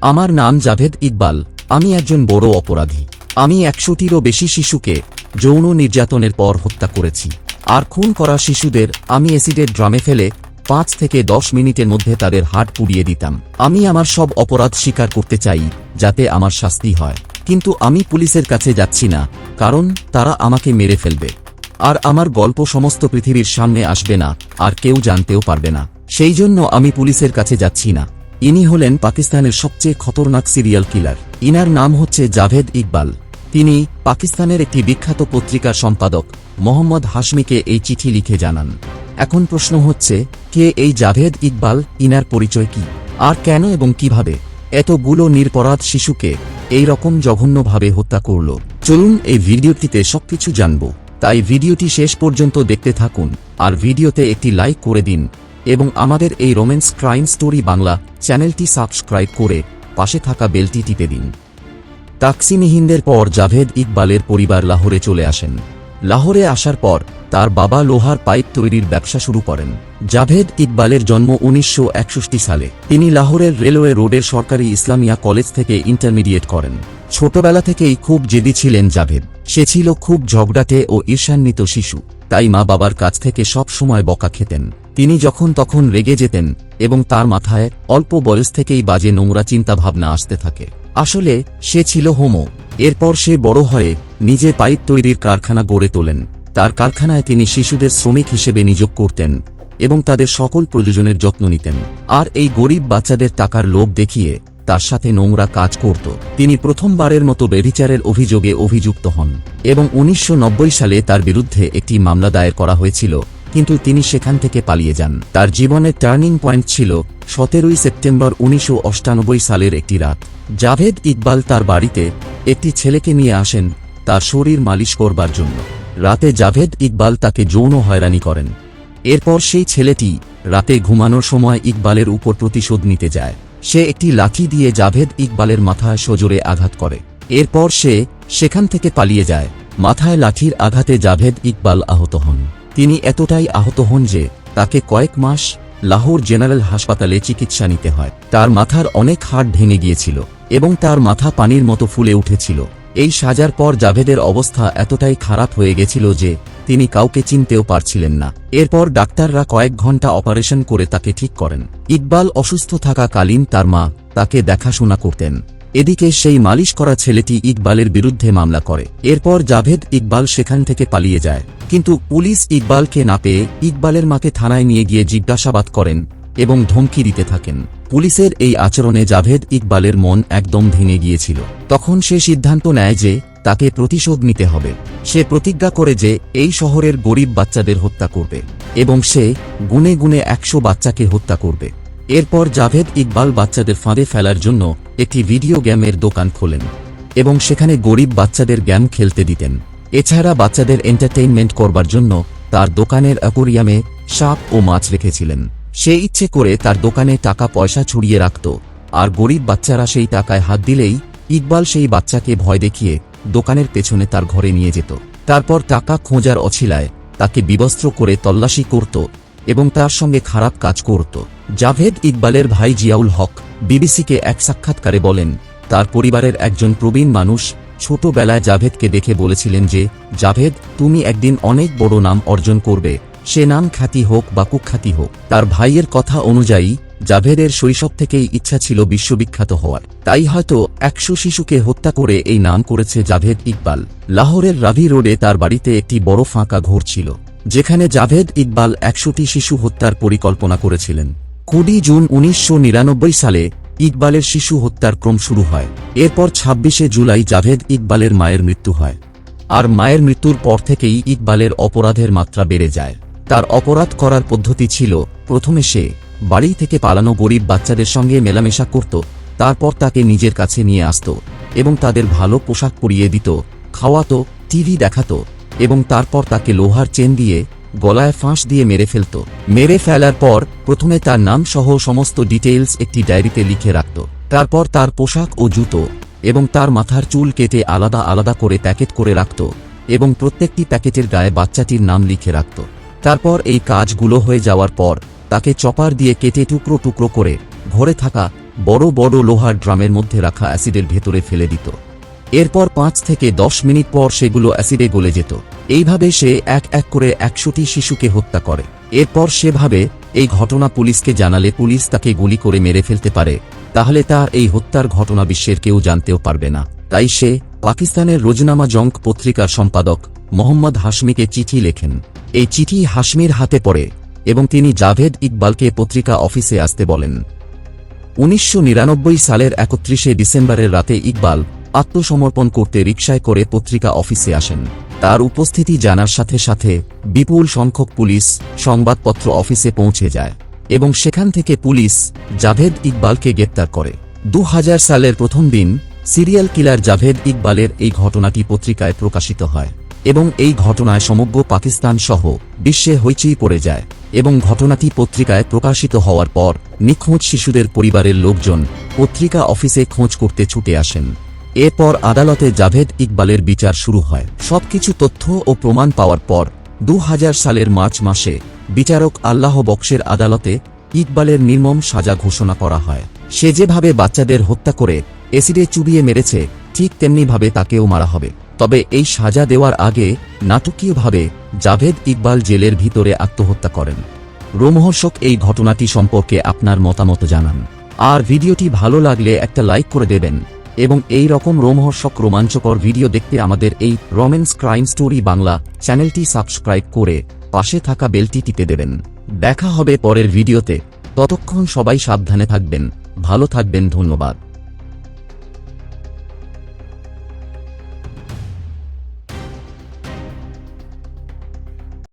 আমার নাম জাভেদ ইকবাল। আমি একজন বড় অপরাধী। আমি 100টিরও বেশি শিশুকে যৌন নির্যাতনের পর হত্যা করেছি। আর খুন করা শিশুদের আমি অ্যাসিডের ড্রামে ফেলে 5 থেকে 10 মিনিটের মধ্যে তাদের হাড় পুড়িয়ে দিতাম। আমি আমার সব অপরাধ স্বীকার করতে চাই যাতে আমার শাস্তি হয়, কিন্তু আমি পুলিশের কাছে যাচ্ছি না, কারণ তারা আমাকে মেরে ফেলবে। আর আমার গল্প সমস্ত পৃথিবীর সামনে আসবে না, আর কেউ জানতেও পারবে না। সেই জন্য আমি পুলিশের কাছে যাচ্ছি না। ইনি হলেন পাকিস্তানের সবচেয়ে খতরনাক সিরিয়াল কিলার। ইনার নাম হচ্ছে জাভেদ ইকবাল। তিনি পাকিস্তানের একটি বিখ্যাত পত্রিকার সম্পাদক মোহাম্মদ হাশমিকে এই চিঠি লিখে জানান। এখন প্রশ্ন হচ্ছে, কে এই জাভেদ ইকবাল? ইনার পরিচয় কি? আর কেন এবং কিভাবে এতগুলো নিরপরাধ শিশুকে এই রকম জঘন্যভাবে হত্যা করল? চলুন এই ভিডিওটিতে সবকিছু জানব। তাই ভিডিওটি শেষ পর্যন্ত দেখতে থাকুন, আর ভিডিওতে একটি লাইক করে দিন এবং আমাদের এই রোম্যান্স ক্রাইম স্টোরি বাংলা চ্যানেলটি সাবস্ক্রাইব করে পাশে থাকা বেলটি টিপে দিন। তাকসিম হিন্দের পর জাভেদ ইকবালের পরিবার লাহোরে চলে আসেন। লাহোরে আসার পর তার বাবা লোহার পাইপ তৈরির ব্যবসা শুরু করেন। জাভেদ ইকবালের জন্ম 1961 সালে। তিনি লাহোরের রেলওয়ে রোডের সরকারি ইসলামিয়া কলেজ থেকে ইন্টারমিডিয়েট করেন। ছোটবেলা থেকেই খুব জেদি ছিলেন জাভেদ। সে ছিল খুব ঝগড়াটে ও ঈর্ষান্বিত শিশু, তাই মা বাবার কাছ থেকে সব সময় বকা খেতেন। তিনি যখন তখন রেগে যেতেন এবং তার মাথায় অল্প বয়স থেকেই বাজে নোংরা চিন্তাভাবনা আসতে থাকে। আসলে সে ছিল হোমো। এরপর সে বড় হয়ে নিজে পাইপ তৈরির কারখানা গড়ে তোলেন। তার কারখানায় তিনি শিশুদের শ্রমিক হিসেবে নিয়োগ করতেন এবং তাদের সকল প্রয়োজনের যত্ন নিতেন। আর এই গরিব বাচ্চাদের টাকার লোভ দেখিয়ে তার সাথে নোংরা কাজ করত। তিনি প্রথমবারের মতো ব্যভিচারের অভিযোগে অভিযুক্ত হন এবং 1990 সালে তার বিরুদ্ধে একটি মামলা দায়ের করা হয়েছিল, কিন্তু তিনি সেখান থেকে পালিয়ে যান। তার জীবনের টার্নিং পয়েন্ট ছিল 17 সেপ্টেম্বর 1998 সালের একটি রাত। জাভেদ ইকবাল তার বাড়িতে একটি ছেলেকে নিয়ে আসেন তার শরীর মালিশ করবার জন্য। রাতে জাভেদ ইকবাল তাকে যৌন হয়রানি করেন। এরপর সেই ছেলেটি রাতে ঘুমানোর সময় ইকবালের উপর প্রতিশোধ নিতে যায়। সে একটি লাঠি দিয়ে জাভেদ ইকবালের মাথায় সজোরে আঘাত করে। এরপর সে সেখান থেকে পালিয়ে যায়। মাথায় লাঠির আঘাতে জাভেদ ইকবাল আহত হন। তিনি এতটাই আহত হন যে তাকে কয়েক মাস লাহোর জেনারেল হাসপাতালে চিকিৎসা নিতে হয়। তার মাথার অনেক হাড় ভেঙে গিয়েছিল এবং তার মাথা পানির মতো ফুলে উঠেছিল। এই সাজার পর জাভেদের অবস্থা এতটাই খারাপ হয়ে গেছিল যে তিনি কাউকে চিনতেও পারছিলেন না। এরপর ডাক্তাররা কয়েক ঘন্টা অপারেশন করে তাকে ঠিক করেন। ইকবাল অসুস্থ থাকাকালীন তার মা তাকে দেখাশোনা করতেন। এদিকে সেই মালিশ করা ছেলেটি ইকবালের বিরুদ্ধে মামলা করে। এরপর জাভেদ ইকবাল সেখান থেকে পালিয়ে যায়, কিন্তু পুলিশ ইকবালকে না পেয়ে ইকবালের মাকে থানায় নিয়ে গিয়ে জিজ্ঞাসাবাদ করেন এবং ধমকি দিতে থাকেন। পুলিশের এই আচরণে জাভেদ ইকবালের মন একদম ভেঙে গিয়েছিল। তখন সে সিদ্ধান্ত নেয় যে তাকে প্রতিশোধ নিতে হবে। সে প্রতিজ্ঞা করে যে এই শহরের গরিব বাচ্চাদের হত্যা করবে এবং সে গুনে গুনে 100 বাচ্চাকে হত্যা করবে। এরপর জাভেদ ইকবাল বাচ্চাদের ফাঁদে ফেলার জন্য একটি ভিডিও গেমের দোকান খোলেন এবং সেখানে গরিব বাচ্চাদের গেম খেলতে দিতেন। এছাড়া বাচ্চাদের এন্টারটেইনমেন্ট করবার জন্য তার দোকানের অ্যাকোরিয়ামে সাপ ও মাছ রেখেছিলেন। সে ইচ্ছে করে তার দোকানে টাকা পয়সা ছড়িয়ে রাখত, আর গরিব বাচ্চারা সেই টাকায় হাত দিলেই ইকবাল সেই বাচ্চাকে ভয় দেখিয়ে দোকানের পেছনে তার ঘরে নিয়ে যেত। তারপর টাকা খোঁজার অছিলায় তাকে বিবস্ত্র করে তল্লাশি করত এবং তার সঙ্গে খারাপ কাজ করত। জাভেদ ইকবালের ভাই জিয়াউল হক বিবিসিকে এক সাক্ষাৎকারে বলেন, তার পরিবারের একজন প্রবীণ মানুষ ছোটবেলায় জাভেদকে দেখে বলেছিলেন যে, জাভেদ, তুমি একদিন অনেক বড় নাম অর্জন করবে, সে নাম খ্যাতি হোক বা কুখ্যাতি হোক। তার ভাইয়ের কথা অনুযায়ী জাভেদের শৈশব থেকেই ইচ্ছা ছিল বিশ্ববিখ্যাত হওয়ার, তাই হয়তো 100 শিশুকে হত্যা করে এই নাম করেছে জাভেদ ইকবাল। লাহোরের রাভি রোডে তার বাড়িতে একটি বড় ফাঁকা ঘর ছিল, যেখানে জাভেদ ইকবাল 100টি শিশু হত্যার পরিকল্পনা করেছিলেন। 20 জুন 1999 সালে ইকবালের শিশু হত্যার ক্রম শুরু হয়। এরপর 26 জুলাই জাভেদ ইকবালের মায়ের মৃত্যু হয়। আর মায়ের মৃত্যুর পর থেকেই ইকবালের অপরাধের মাত্রা বেড়ে যায়। তার অপরাধ করার পদ্ধতি ছিল, প্রথমে সে বাড়ি থেকে পালানো গরিব বাচ্চাদের সঙ্গে মেলামেশা করত, তারপর তাকে নিজের কাছে নিয়ে আসত এবং তাদের ভালো পোশাক পরিয়ে দিত, খাওয়াতো, টিভি দেখাতো এবং তারপর তাকে লোহার চেন দিয়ে গলায় ফাঁস দিয়ে মেরে ফেলত। মেরে ফেলার পর প্রথমে তার নাম সহ সমস্ত ডিটেইলস একটি ডায়েরিতে লিখে রাখত। তারপর তার পোশাক ও জুতো এবং তার মাথার চুল কেটে আলাদা আলাদা করে প্যাকেট করে রাখত এবং প্রত্যেকটি প্যাকেটের গায়ে বাচ্চাটির নাম লিখে রাখত। তারপর এই কাজগুলো হয়ে যাওয়ার পর তাকে চপার দিয়ে কেটে টুকরো টুকরো করে ঘরে থাকা বড় বড় লোহার ড্রামের মধ্যে রাখা অ্যাসিডের ভেতরে ফেলে দিত। এরপর 5 থেকে 10 মিনিট পর সেগুলো অ্যাসিডে গলে যেত। এইভাবে সে এক এক করে 100টি শিশুকে হত্যা করে। এরপর সে ভাবে এই ঘটনা পুলিশকে জানালে পুলিশ তাকে গুলি করে মেরে ফেলতে পারে, তাহলে তার এই হত্যার ঘটনা বিশ্বের কেউ জানতেও পারবে না। তাই সে পাকিস্তানের রোজনামা জঙ্ক পত্রিকার সম্পাদক মোহাম্মদ হাশমিকে চিঠি লেখেন। এই চিঠি হাশমির হাতে পড়ে এবং তিনি জাভেদ ইকবালকে পত্রিকা অফিসে আসতে বলেন। 1999 সালের 31 ডিসেম্বরের রাতে ইকবাল আত্মসমর্পণ করতে রিকশায় করে পত্রিকা অফিসে আসেন। তার উপস্থিতি জানার সাথে সাথে বিপুল সংখ্যক পুলিশ সংবাদপত্র অফিসে পৌঁছে যায় এবং সেখান থেকে পুলিশ জাভেদ ইকবালকে গ্রেপ্তার করে। 2000 সালের প্রথম দিন সিরিয়াল কিলার জাভেদ ইকবালের এই ঘটনাটি পত্রিকায় প্রকাশিত হয় এবং এই ঘটনায় সমগ্র পাকিস্তান সহ বিশ্বে হইচই পড়ে যায় এবং ঘটনাটি পত্রিকায় প্রকাশিত হওয়ার পর নিখোঁজ শিশুদের পরিবারের লোকজন পত্রিকা অফিসে খোঁজ করতে ছুটে আসেন। এরপর আদালতে জাভেদ ইকবালের বিচার শুরু হয়। সবকিছু তথ্য ও প্রমাণ পাওয়ার পর 2000 সালের মার্চ মাসে বিচারক আল্লাহ বক্সের আদালতে ইকবালের নির্মম সাজা ঘোষণা করা হয়। সে যেভাবে বাচ্চাদের হত্যা করে এসিডে চুবিয়ে মেরেছে, ঠিক তেমনিভাবে তাকেও মারা হবে। তবে এই সাজা দেওয়ার আগে নাটকীয়ভাবে জাভেদ ইকবাল জেলের ভিতরে আত্মহত্যা করেন। রোমহর্ষক এই ঘটনাটি সম্পর্কে আপনার মতামত জানান। আর ভিডিওটি ভালো লাগলে একটা লাইক করে দেবেন এবং এই রকম রোমহর্ষক রোমাঞ্চকর ভিডিও দেখতে আমাদের এই রোম্যান্স ক্রাইম স্টোরি বাংলা চ্যানেলটি সাবস্ক্রাইব করে পাশে থাকা বেলটি টিপে দেবেন। দেখা হবে পরের ভিডিওতে। ততক্ষণ সবাই সাবধানে থাকবেন, ভালো থাকবেন। ধন্যবাদ।